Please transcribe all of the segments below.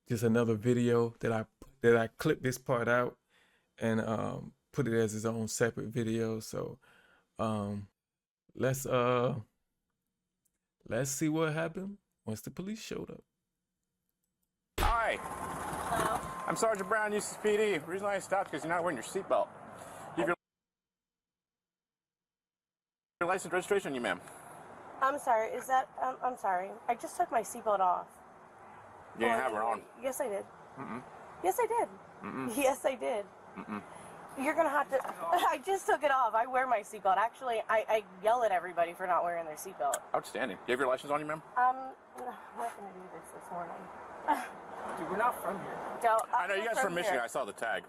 just another video that I clipped this part out and put it as its own separate video. So um, let's see what happened once the police showed up. Hi. Hello. I'm Sergeant Brown, UCPD. The reason I stopped is because you're not wearing your seatbelt. You have your license registration on you, ma'am. I'm sorry, is that, I'm sorry. I just took my seatbelt off. You didn't have her on. Yes, I did. Mm-mm. Yes, I did. Mm-mm. Yes, I did. Mm-mm. You're gonna have to, I just took it off. I wear my seatbelt. Actually, I yell at everybody for not wearing their seatbelt. Outstanding. You have your license on you, ma'am? I'm not gonna do this morning. Dude, we're not from here. I know you guys from Michigan. I saw the tag.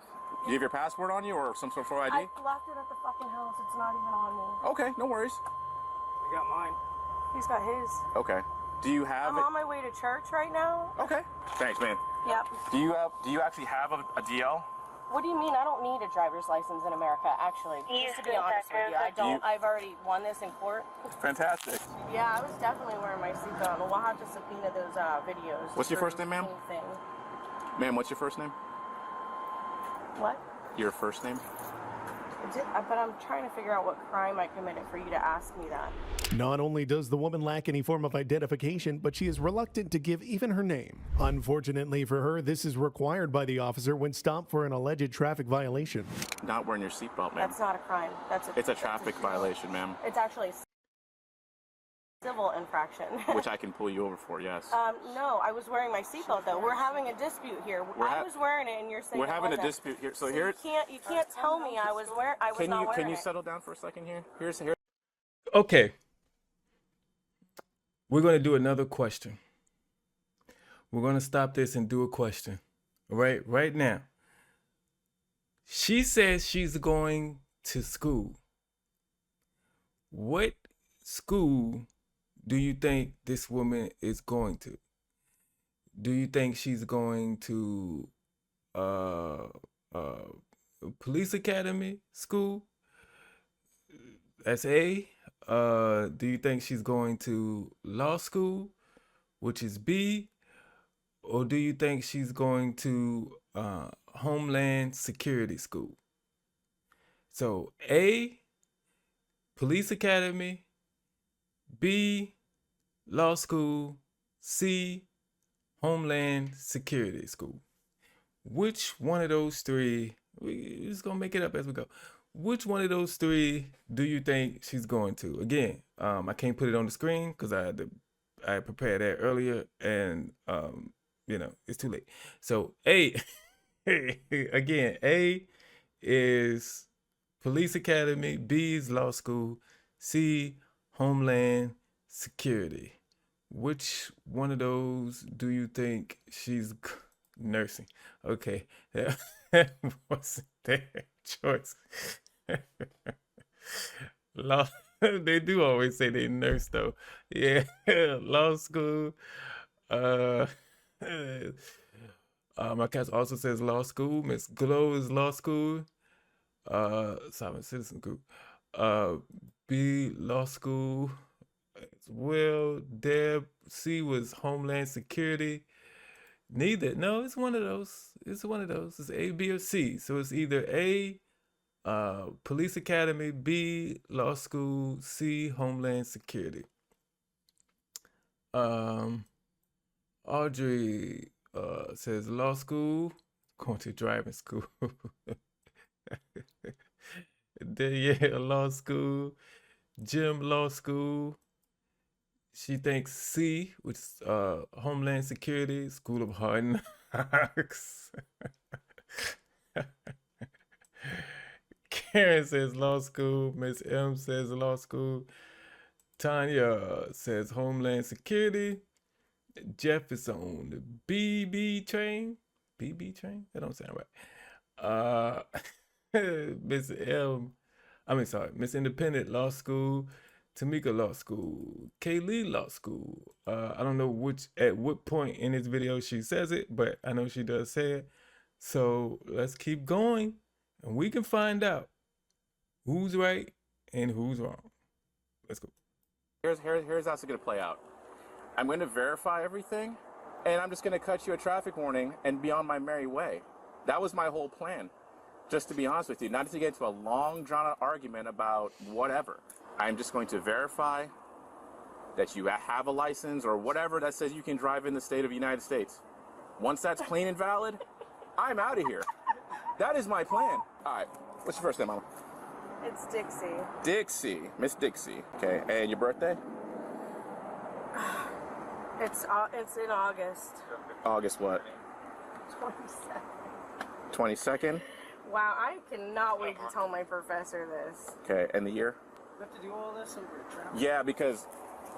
Do you have your passport on you or some sort of ID? I left it at the fucking house. It's not even on me. Okay, no worries. I got mine. He's got his. Okay. Do you have I'm on my way to church right now. Okay. Thanks, man. Yep. Do you actually have a DL? What do you mean? I don't need a driver's license in America, actually. Just to be honest with you, I don't. I've already won this in court. Fantastic. Yeah, I was definitely wearing my seatbelt. We'll have to subpoena those videos. What's your first name, ma'am? Ma'am, what's your first name? What? Your first name? But I'm trying to figure out what crime I committed for you to ask me that. Not only does the woman lack any form of identification, but she is reluctant to give even her name. Unfortunately for her, this is required by the officer when stopped for an alleged traffic violation. Not wearing your seatbelt, ma'am. That's not a crime. It's a traffic violation, ma'am. It's actually a civil infraction. Which I can pull you over for, yes. No, I was wearing my seatbelt though. We're having a dispute here. I was wearing it, and you're saying we're having a dispute here. So here, you can't tell me I was wearing. I was not wearing it. Can you settle down for a second here? Here's. Okay. We're going to do another question. We're going to stop this and do a question. Right now. She says she's going to school. What school do you think this woman is going to? Do you think she's going to police academy school? That's A. Do you think she's going to law school, which is B? Or do you think she's going to Homeland Security School? So A, police academy, B, law school, C, Homeland Security School. Which one of those three, we're just gonna make it up as we go. Which one of those three do you think she's going to? Again, I can't put it on the screen because I prepared that earlier, and it's too late. So A, again, A is police academy, B is law school, C, Homeland Security. Which one of those do you think she's nursing? Okay, that wasn't their choice. Law, they do always say they nurse though. Yeah, law school. My cat also says law school. Miss Glow is law school. Sovereign Citizen Group. B, law school as well. Deb, C was Homeland Security. Neither. No, it's one of those. It's one of those. It's A, B, or C. So it's either A, police academy, B, law school, C, Homeland Security. Audrey says law school, going to driving school. Yeah, law school. Jim, law school. She thinks C, which is Homeland Security, School of Hard Knocks. Karen says law school. Miss M says law school. Tanya says Homeland Security. Jeff is on the BB train. BB train? That don't sound right. Miss Independent Law School. Tamika Law School. Kaylee Law School. I don't know at what point in this video she says it, but I know she does say it. So let's keep going, and we can find out who's right and who's wrong. Let's go. Here's how it's going to play out. I'm going to verify everything, and I'm just going to cut you a traffic warning and be on my merry way. That was my whole plan, just to be honest with you, not to get into a long, drawn-out argument about whatever. I'm just going to verify that you have a license or whatever that says you can drive in the state of the United States. Once that's clean and valid, I'm out of here. That is my plan. All right, what's your first name, Mama? It's Dixie. Dixie, Miss Dixie. Okay, and your birthday? It's in August. August what? 22nd. 22nd? Wow, I cannot wait to tell my professor this. Okay, and the year? We have to do all this over travel. Yeah, because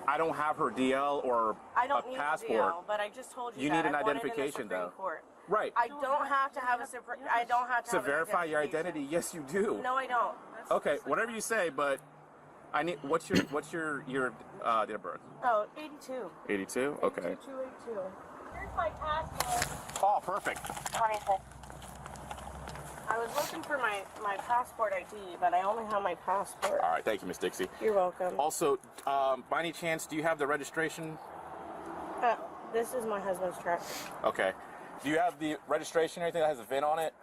I don't have her DL or I don't a need passport. a deal, but I just told you, You that. need an I won it in the identification, Supreme though. Court. Right. I don't have to have a I don't have to To have an verify your identification. identity, yes, you do. No, I don't. Okay, whatever you say, but I need. What's your date of birth? Oh, 82. 82. Okay. 2282. Here's my passport. Oh, perfect. 26. I was looking for my passport ID, but I only have my passport. All right, thank you, Miss Dixie. You're welcome. Also, by any chance, do you have the registration? This is my husband's truck. Okay. Do you have the registration or anything that has a VIN on it?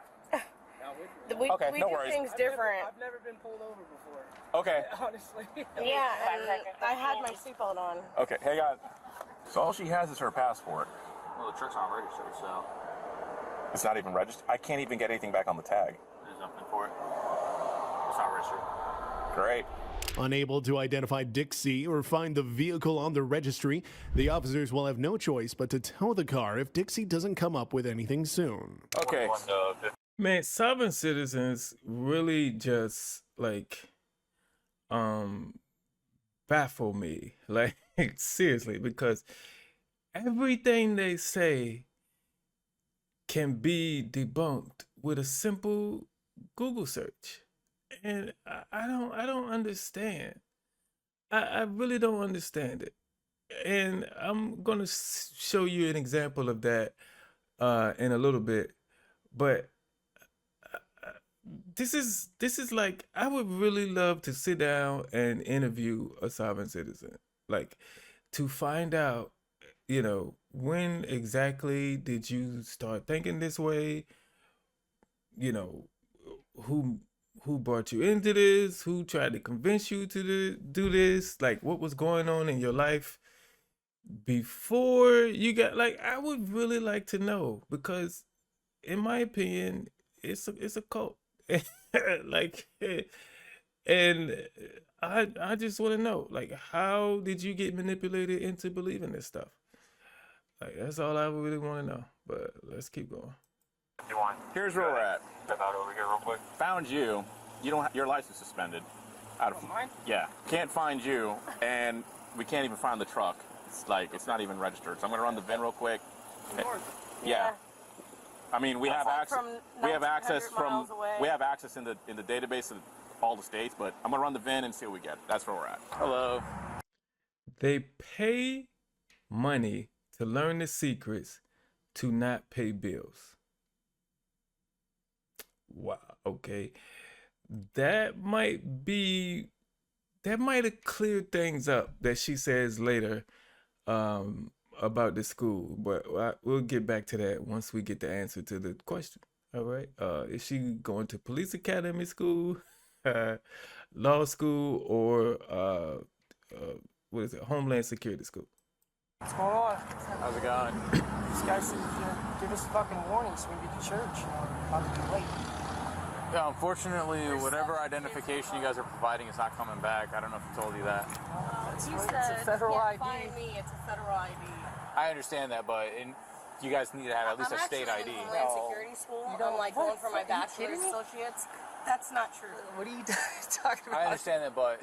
We Okay, no do worries. things different. I've never been pulled over before. Okay. Honestly. Yeah, and I had my seatbelt on. Okay, hang on. So all she has is her passport. Well, the truck's not registered, so It's not even registered. I can't even get anything back on the tag. there's nothing for it. It's not registered. Great. Unable to identify Dixie or find the vehicle on the registry, the officers will have no choice but to tow the car if Dixie doesn't come up with anything soon. Okay. Man, sovereign citizens really just like baffle me. Like seriously, because everything they say can be debunked with a simple Google search. And I don't understand. I really don't understand it. And I'm gonna show you an example of that in a little bit. But this is like, I would really love to sit down and interview a sovereign citizen, like to find out, you know, when exactly did you start thinking this way? You know, who brought you into this? Who tried to convince you to do this? Like, what was going on in your life before you got, like, I would really like to know, because in my opinion, it's a cult. Like, and I just want to know, like, how did you get manipulated into believing this stuff? Like, that's all I really want to know. But let's keep going. You want? Here's where we're at. Step out over here real quick. Found you. You don't. Your license suspended. Out of Mine? Yeah. Can't find you, and we can't even find the truck. It's like it's not even registered. So I'm gonna run the VIN real quick. Yeah. I mean, we have access. From We have access 1900 from. miles away. We have access in the database of all the states. But I'm gonna run the VIN and see what we get. That's where we're at. Hello. They pay money to learn the secrets to not pay bills. Wow. Okay. That might have cleared things up that she says later about the school, but we'll get back to that once we get the answer to the question. All right. Is she going to police academy school, law school, or what is it, Homeland Security school? What's going on? How's it going? This guy said he's gonna give us a fucking warning so we can get to church. About to be late. Yeah, unfortunately, whatever identification you guys are providing is not coming back. I don't know if he told you that. It's He a said, federal "Can't ID. find me. It's a federal ID." I understand that, but you guys need to have at least I'm a state actually ID. in Homeland Security school. I'm like going for my bachelor's associates. That's not true. What are you talking about? I understand that, but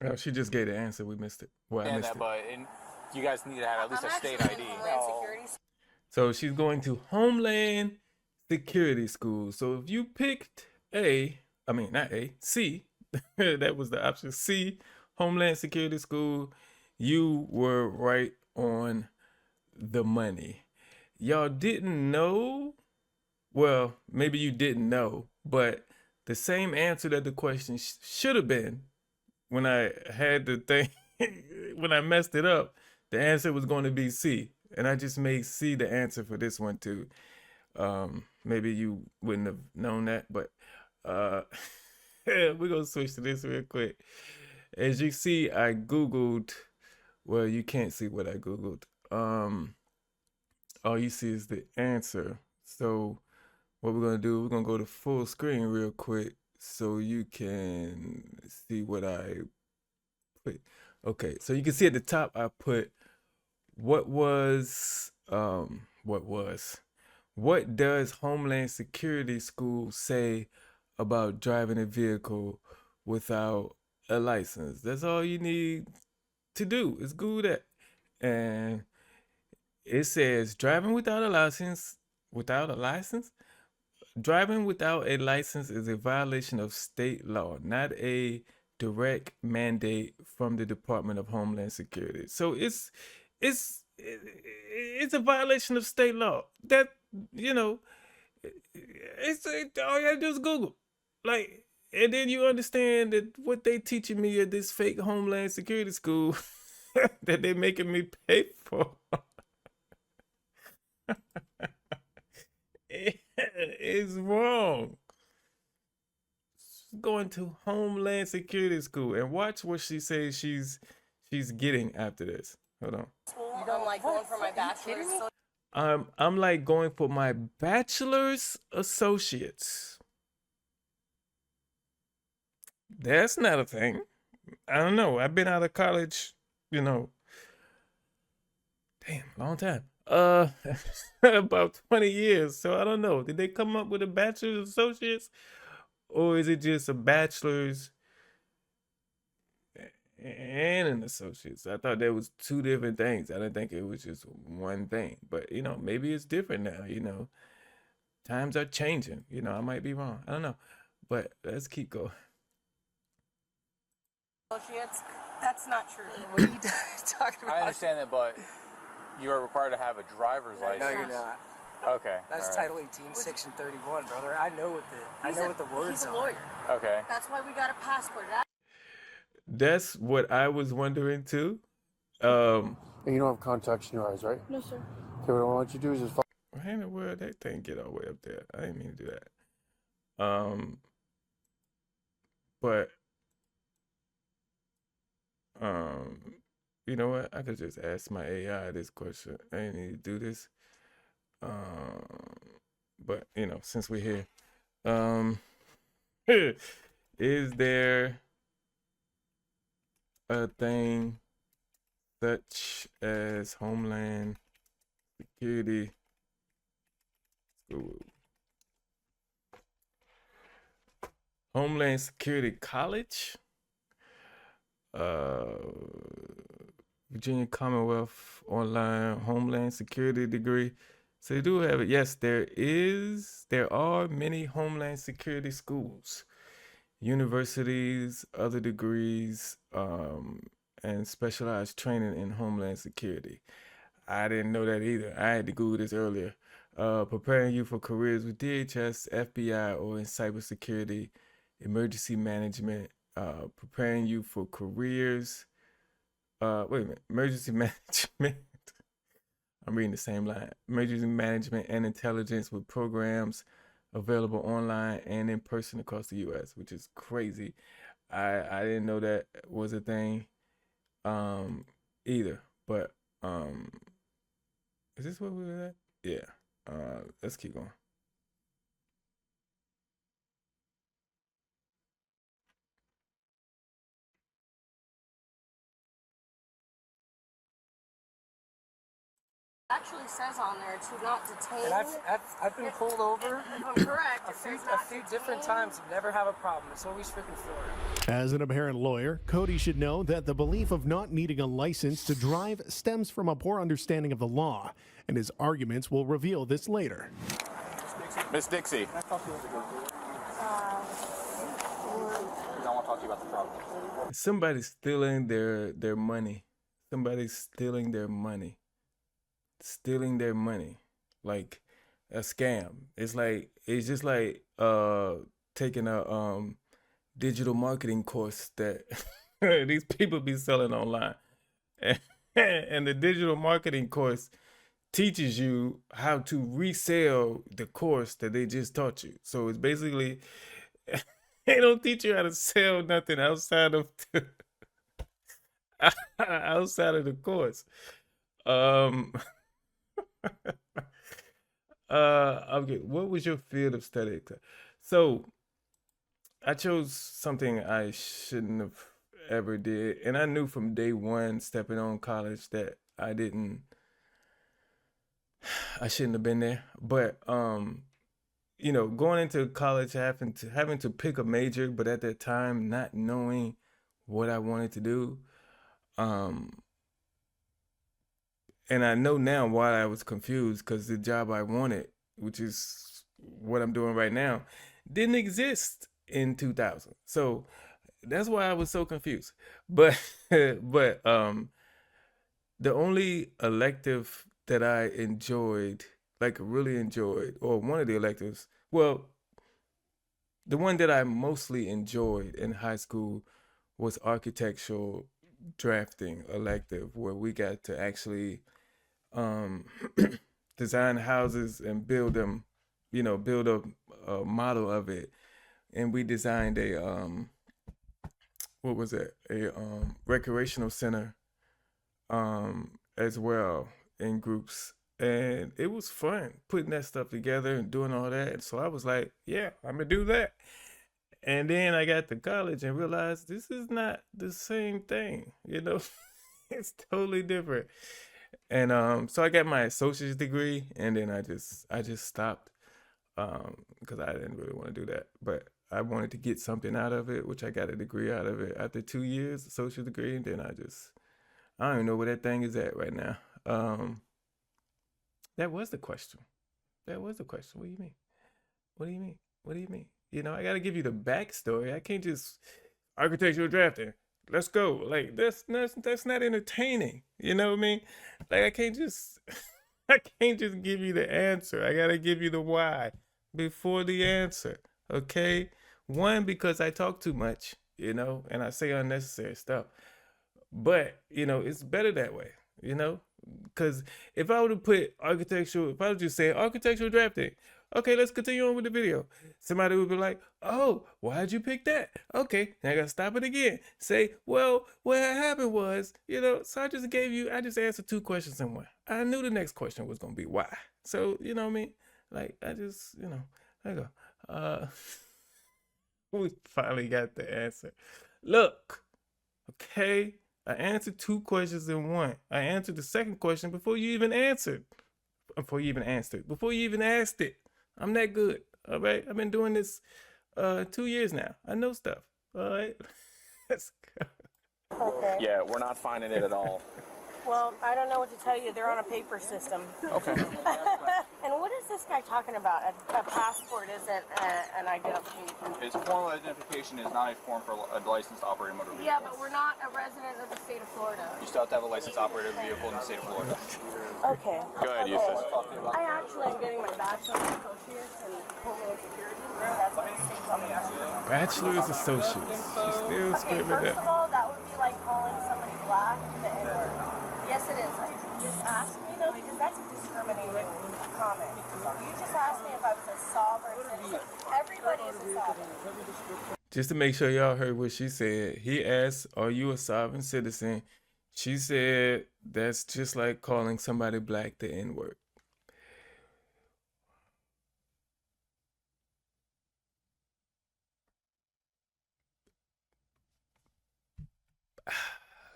Oh, she just gave the answer. We missed it. Well, I missed it. you guys need to have at least I'm a state actually ID. in Homeland Security school. So she's going to Homeland Security School. So if you picked C, that was the option C, Homeland Security School, you were right on the money. Y'all didn't know? Well, maybe you didn't know, but the same answer that the question should have been when I had the thing, when I messed it up, the answer was going to be C. And I just may see the answer for this one too. Maybe you wouldn't have known that, but we're gonna switch to this real quick. As you see, I Googled, well, you can't see what I Googled. All you see is the answer. So what we're gonna do, we're gonna go to full screen real quick so you can see what I put. Okay, so you can see at the top I put what does Homeland Security School say about driving a vehicle without a license? That's all you need to do is Google that. And it says driving without a license, driving without a license is a violation of state law, not a direct mandate from the Department of Homeland Security. So it's a violation of state law. That, you know, all you gotta do is Google. Like, and then you understand that what they teaching me at this fake Homeland Security school that they making me pay for is wrong. Going to Homeland Security School and watch what she says she's getting after this. Hold on. You don't like going for my bachelor's? I'm like going for my bachelor's associates. That's not a thing. I don't know. I've been out of college, you know. Damn, long time. About 20 years. So I don't know. Did they come up with a bachelor's associates? Or is it just a bachelor's and an associate's? I thought there was two different things. I didn't think it was just one thing. But, you know, maybe it's different now, you know. Times are changing. You know, I might be wrong. I don't know. But let's keep going. Associates? That's not true. What are you talking about? I understand that, but you are required to have a driver's license. No, you're not. Okay. That's all right. Title 18, Section 31, brother. I know what the words He's a are. lawyer. Okay. That's why we got a passport. That's what I was wondering too. And you don't have contacts in your eyes, right? No, sir. Okay, what I want you to do is just follow. How in the world that thing get all the way up there? I didn't mean to do that. But you know what? I could just ask my AI this question. I didn't need to do this. But you know, since we're here, is there a thing such as Homeland Security School? Homeland Security College? Virginia Commonwealth Online Homeland Security degree. So they do have it. Yes, there are many Homeland Security schools, universities, other degrees, and specialized training in Homeland Security. I didn't know that either. I had to Google this earlier. Preparing you for careers with DHS, FBI, or in cybersecurity, emergency management, preparing you for careers. Wait a minute, emergency management. I'm reading the same line. Emergency management and intelligence with programs available online and in person across the U.S., which is crazy. I didn't know that was a thing either. But is this what we were at? Yeah. Let's keep going. Actually says on there to not detain. And I've been pulled over If I'm correct. a It few says not different detain. times. Never have a problem. It's always freaking Florida. As an apparent lawyer, Cody should know that the belief of not needing a license to drive stems from a poor understanding of the law, and his arguments will reveal this later. Miss Dixie. I don't want to talk to you about the problem. Somebody's stealing their money. Somebody's stealing their money. Stealing their money. Like a scam. It's just like taking a digital marketing course that these people be selling online. And the digital marketing course teaches you how to resell the course that they just taught you. So it's basically they don't teach you how to sell nothing outside of outside of the course. Okay, what was your field of study? So I chose something I shouldn't have ever did, and I knew from day one stepping on college that I shouldn't have been there. But you know, going into college, having to pick a major, but at that time not knowing what I wanted to do, and I know now why I was confused, because the job I wanted, which is what I'm doing right now, didn't exist in 2000. So that's why I was so confused. But but the only elective that I enjoyed, like really enjoyed, or one of the electives, well, the one that I mostly enjoyed in high school was architectural drafting elective, where we got to actually design houses and build them, you know, build a model of it. And we designed a what was it? A recreational center as well, in groups. And it was fun putting that stuff together and doing all that. So I was like, yeah, I'm gonna do that. And then I got to college and realized this is not the same thing, you know. It's totally different. And so I got my associate's degree, and then I just stopped because I didn't really want to do that. But I wanted to get something out of it, which I got a degree out of it after 2 years, associate degree, and then I don't even know where that thing is at right now. That was the question. That was the question. What do you mean? What do you mean? What do you mean? You know, I got to give you the backstory. I can't just architectural drafting. Let's go. Like that's not entertaining. You know what I mean? Like I can't just give you the answer. I gotta give you the why before the answer. Okay? One, because I talk too much, you know, and I say unnecessary stuff. But, you know, it's better that way, you know? Because if I would just say architectural drafting, okay, let's continue on with the video. Somebody would be like, oh, why'd you pick that? Okay, now I gotta stop it again. Say, well, what happened was, you know, so I just answered 2 questions in one. I knew the next question was gonna be why. So, you know what I mean? Like, I just, you know, there you go. We finally got the answer. Look, okay, I answered 2 questions in one. I answered the second question before you even answered. Before you even asked it. I'm that good. All right. I've been doing this 2 years now. I know stuff. All right. Let's go. Okay. Yeah, we're not finding it at all. Well, I don't know what to tell you. They're on a paper system. Okay. And what is this guy talking about? A passport isn't an identification. His formal identification is not a form for a licensed operator motor vehicle. Yeah, but we're not a resident of the state of Florida. You still have to have a licensed operator vehicle in the state of Florida. Okay. Go ahead, Eustace. I actually am getting my bachelor's associates in Homeland Security. That's what the state told me. Bachelor's associates. She's still screaming First that. of all, that would be like calling somebody black the N-word. Yes, it is. Just ask me though, because that's a discriminating comment. You just asked me if I was a sovereign citizen. Everybody is a sovereign. Just to make sure y'all heard what she said, he asked, are you a sovereign citizen? She said, that's just like calling somebody black the N-word.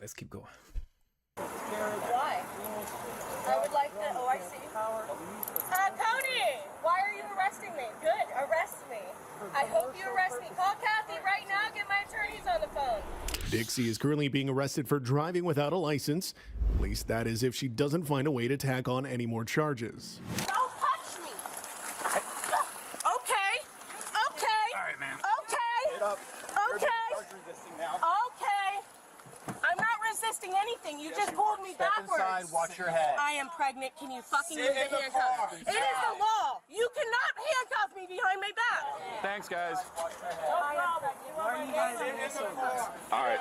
Let's keep going. Why? I would like to. Oh, I see. Cody, why are you arresting me? Good, arrest me. I hope you arrest me. Call Kathy right now. Get my attorneys on the phone. Dixie is currently being arrested for driving without a license. At least that is if she doesn't find a way to tack on any more charges. Don't touch me. Okay. Okay. All right, man. Okay. Get up. Okay. You're resisting now. Okay. I'm not resisting anything. You just pulled me Step backwards. inside, watch your head. I am pregnant. Can you fucking Sit move in the the handcuffs? car. It is the law. You cannot handcuff me behind my back. Thanks, guys. Why are you guys All right.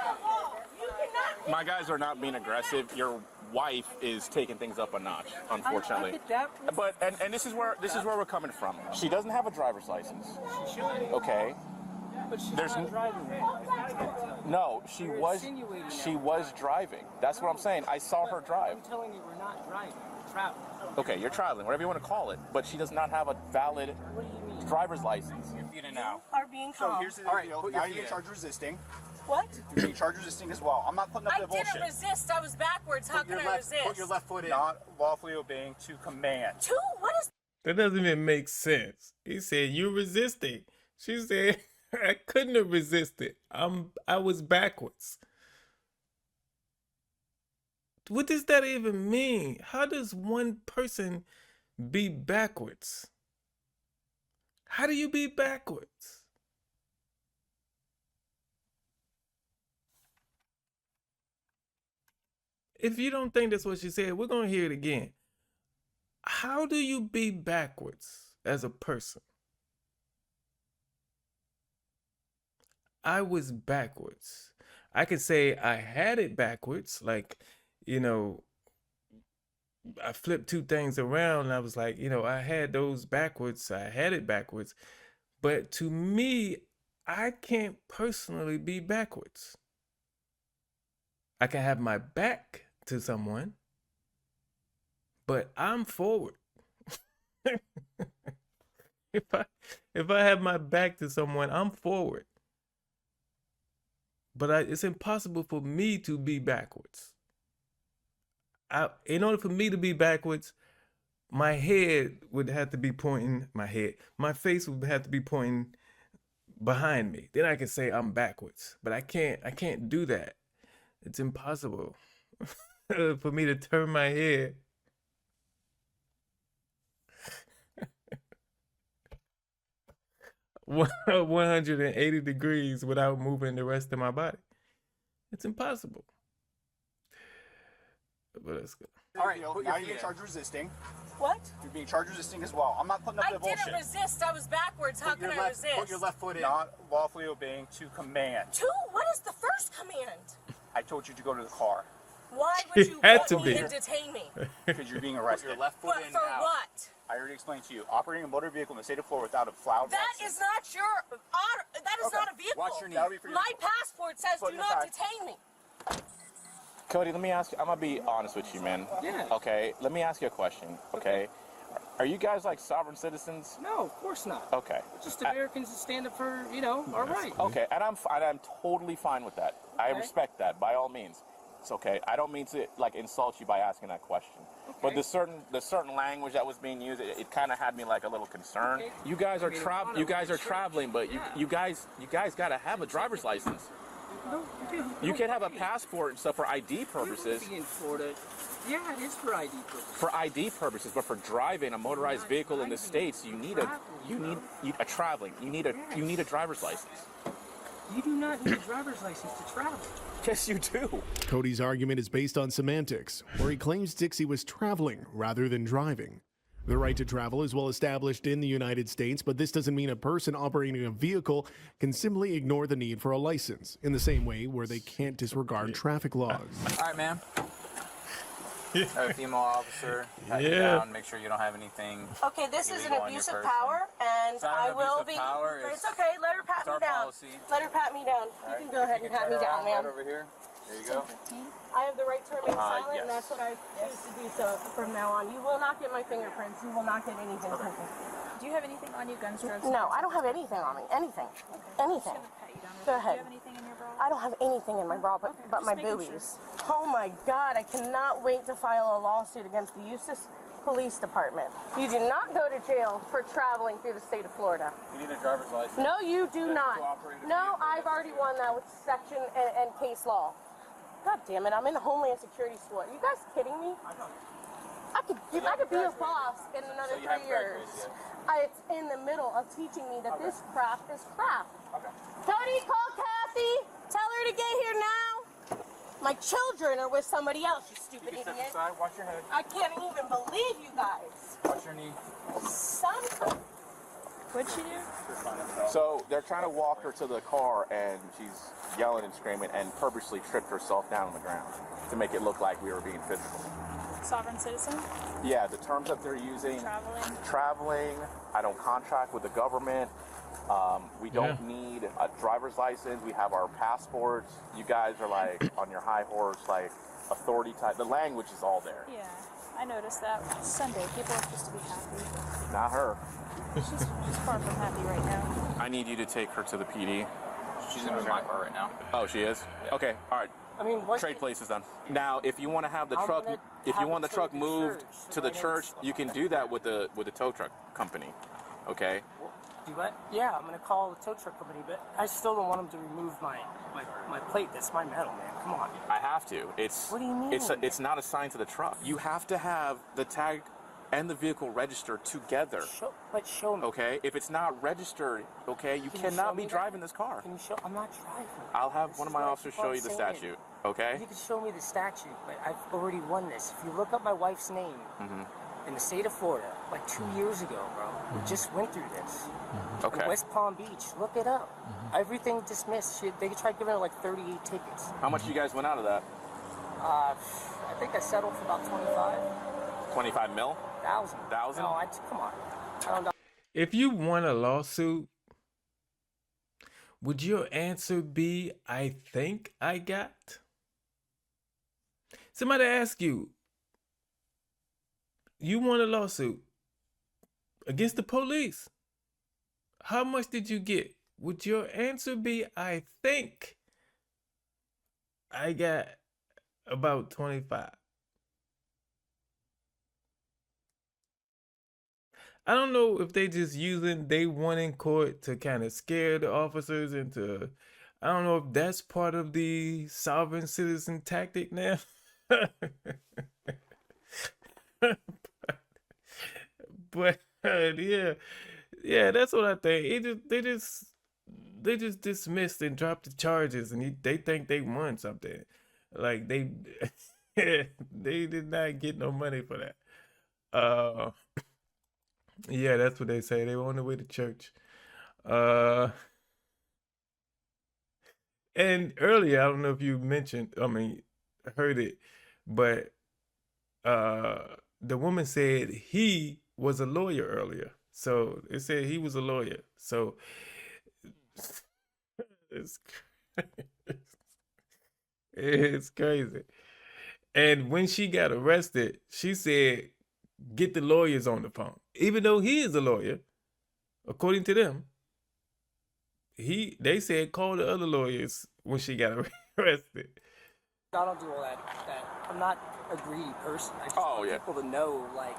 You cannot. My guys are not being aggressive. You're wife is taking things up a notch, unfortunately. I get that. But and this is where we're coming from. She doesn't have a driver's license. She should. Okay. But she's There's not driving right. No, she You're was insinuating she that. was driving. That's what I'm saying. I saw her drive. I'm telling you, we're not driving. We're traveling. Okay, you're traveling, whatever you want to call it, but she does not have a valid What do you mean? driver's license. Your feet in now. Are being So calm. here's the All right, deal. put Now your you're feet being in. charged resisting. What? You're being charged resisting as well. I'm not putting up I the bullshit. didn't resist. I was backwards. How can I resist? Put your left foot in. Not lawfully obeying to command. Two? What is That doesn't even make sense. He said, "You resisting." She said, "I couldn't have resisted. I was backwards." What does that even mean? How does one person be backwards? How do you be backwards? If you don't think that's what she said, we're going to hear it again. How do you be backwards as a person? I was backwards. I could say I had it backwards, like, I flipped two things around and I was like, I had those backwards. I had it backwards. But to me, I can't personally be backwards. I can have my back to someone, but I'm forward. If I have my back to someone, I'm forward. But it's impossible for me to be backwards. In order for me to be backwards, my head would have to be pointing, my face would have to be pointing behind me. Then I can say I'm backwards. But I can't do that. It's impossible for me to turn my head. One 180 degrees without moving the rest of my body. It's impossible. But let's go. All right, now you're being charged resisting. what? You're being charged resisting as well. I'm not putting up I the bullshit. didn't resist. I was backwards. How can I resist? Put your left foot in. Not lawfully obeying to command. Two? What is the first command? I told you to go to the car Why would you had want to me be. and detain me? because you're being arrested. Your left foot But in for now. what? I already explained to you. Operating a motor vehicle in the state of Florida without a flout That license. is not your honor. That is Okay. not a vehicle. Watch your knee. That'll be for your My passport says Foot do in not the side. detain me. Cody, let me ask you, I'm gonna be honest with you, man. Yeah. Okay, let me ask you a question, okay? Are you guys like sovereign citizens? No, of course not. Okay. We're just Americans that stand up for, our rights. Okay, and I'm totally fine with that. I Okay. respect that by all means. It's okay. I don't mean to like insult you by asking that question. But Okay. the certain language that was being used, it kind of had me like a little concerned. Okay. You guys are I mean, I wanna make sure. traveling, but Yeah. you guys gotta have a driver's license. No, You can have a passport and stuff for ID purposes. In Florida, yeah, it is for ID purposes. For ID purposes, but for driving a motorized vehicle in the states, you need a traveling. You need a driver's license. You do not need a driver's license to travel. Yes, you do. Cody's argument is based on semantics, where he claims Dixie was traveling rather than driving. The right to travel is well established in the United States, but this doesn't mean a person operating a vehicle can simply ignore the need for a license, in the same way where they can't disregard traffic laws. All right, ma'am. Have a female officer. Pat you Yeah. down. Make sure you don't have anything. Okay, this is an Illegal on abuse your of person. power, and It's not I an will abuse be. of power, It's okay. Let her pat it's me our down. policy. Let her pat me down. You can go ahead and pat me down, Right ma'am. over here. There you go. I have the right to remain silent, yes. and that's what I choose to do so from now on. You will not get my fingerprints. You will not get anything from me. Do you have anything on you, guns, drugs? No, I don't have anything on me. Anything. Anything. Go ahead. Do you have anything in your bra? I don't have anything in my bra but just my making boobies. Oh my God, I cannot wait to file a lawsuit against the Eustis Police Department. You do not go to jail for traveling through the state of Florida. You need a driver's license. No, you do To not. operate a No, vehicle. I've already won that with section and case law. God damn it, I'm in Homeland Security School. Are you guys kidding me? I could be your boss in another you have 3 years. graduated, It's in the middle of teaching me that this crap is crap. Okay. Cody, call Kathy. Tell her to get here now. My children are with somebody else, you stupid You can step idiot. aside. Watch your head. I can't even believe you guys. Watch your knee. What'd she do? So they're trying to walk her to the car, and she's yelling and screaming and purposely tripped herself down on the ground. to make it look like we were being physical. Sovereign citizen? Yeah, the terms that they're using. Traveling. I don't contract with the government. We don't need a driver's license. We have our passports. You guys are like on your high horse, like authority type. The language is all there. Yeah, I noticed that. It's Sunday. People are supposed to be happy. Not her. She's far from happy right now. I need you to take her to the PD. She's in my car right now. Oh, she is? Yeah. Okay, all right. I mean, what? Trade places then. Now, if you want to have the I'm truck, gonna if you have want the it to truck the moved church, to the right? church, you can do that with the tow truck company. Okay. Do what? Yeah, I'm gonna call the tow truck company, but I still don't want them to remove my plate. That's my metal, man. Come on. I have to. It's. What do you mean? It's not assigned to the truck. You have to have the tag and the vehicle registered together. Show me. Okay. If it's not registered, okay, you Can you cannot show be me driving that? this car. Can you show? I'm not driving. I'll have This one of is my what I officers keep show on you the saying. statute. Okay. You can show me the statute, but I've already won this. If you look up my wife's name in the state of Florida, like 2 years ago, bro, we just went through this. Okay. In West Palm Beach, look it up. Everything dismissed. They tried giving her like 38 tickets. How much you guys went out of that? I think I settled for about 25. 25 mil? Thousand? No, come on. I don't know. If you won a lawsuit, would your answer be, I think I got? Somebody ask you, you won a lawsuit against the police. How much did you get? Would your answer be, I think I got about 25? I don't know if they just using day one in court to kind of scare the officers into, I don't know if that's part of the sovereign citizen tactic now. but yeah, that's what I think. They just dismissed and dropped the charges, and they think they won something. Like they did not get no money for that. Yeah, that's what they say. They were on the way to church. And earlier, I don't know if you heard it, but the woman said he was a lawyer earlier. So it said he was a lawyer. So it's crazy. And when she got arrested, she said, get the lawyers on the phone. Even though he is a lawyer, according to them, they said call the other lawyers when she got arrested. I don't do all that. I'm not a greedy person. I just want people to know, like,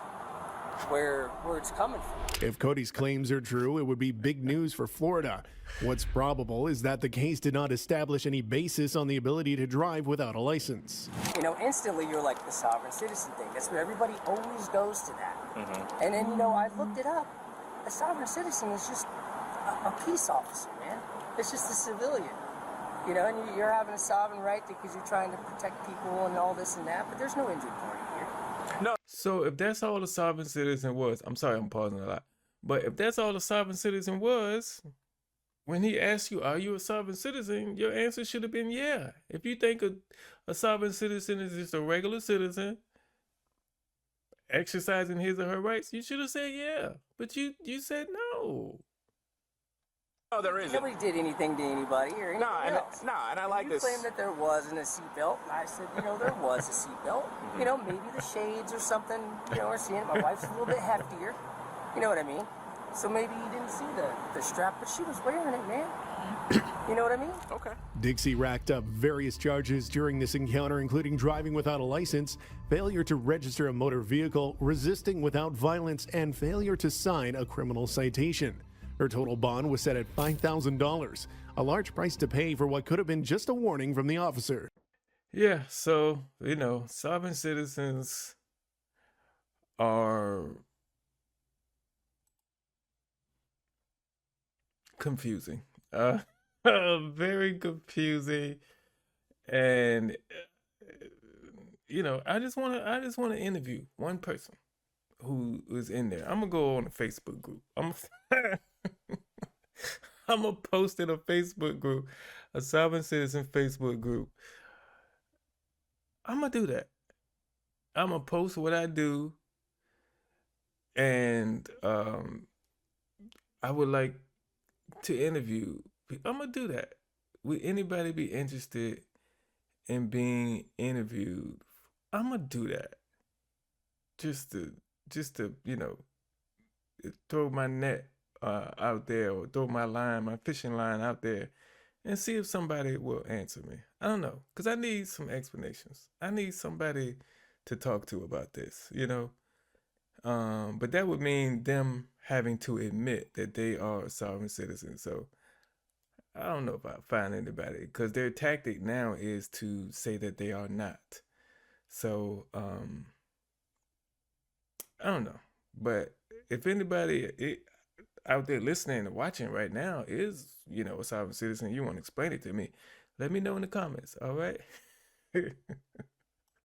where it's coming from. If Cody's claims are true, it would be big news for Florida. What's probable is that the case did not establish any basis on the ability to drive without a license. You know, instantly you're like the sovereign citizen thing. That's where everybody always goes to that. And then, I looked it up. A sovereign citizen is just a peace officer, man. It's just a civilian. And you're having a sovereign right because you're trying to protect people and all this and that, but there's no injured party here. No. So if that's all the sovereign citizen was, I'm sorry, I'm pausing a lot, but if that's all the sovereign citizen was, when he asked you, are you a sovereign citizen? Your answer should have been, yeah. If you think a sovereign citizen is just a regular citizen exercising his or her rights, you should have said, yeah. But you said no. No, there isn't. Nobody did anything to anybody or anything else. And I like you this. You claimed that there wasn't a seatbelt, and I said, there was a seatbelt. Maybe the shades or something, are seeing it. My wife's a little bit heftier. You know what I mean? So maybe you didn't see the strap, but she was wearing it, man. You know what I mean? Okay. Dixie racked up various charges during this encounter, including driving without a license, failure to register a motor vehicle, resisting without violence, and failure to sign a criminal citation. Her total bond was set at $5,000, a large price to pay for what could have been just a warning from the officer. Yeah, so, sovereign citizens are confusing. Very confusing. And I just want to interview one person who is in there. I'm gonna go on a Facebook group. I'm gonna post in a Facebook group, a sovereign citizen Facebook group, I'm gonna do that. I'm gonna post what I do, and I would like to interview. I'm gonna do that. Would anybody be interested in being interviewed? I'm gonna do that. Just to throw my net out there, or throw my fishing line out there, and see if somebody will answer me. I don't know, because I need some explanations. I need somebody to talk to about this, but that would mean them having to admit that they are a sovereign citizen. So I don't know if I find anybody, because their tactic now is to say that they are not. So I don't know. But if anybody out there listening and watching right now is, a sovereign citizen, you want to explain it to me, let me know in the comments. All right.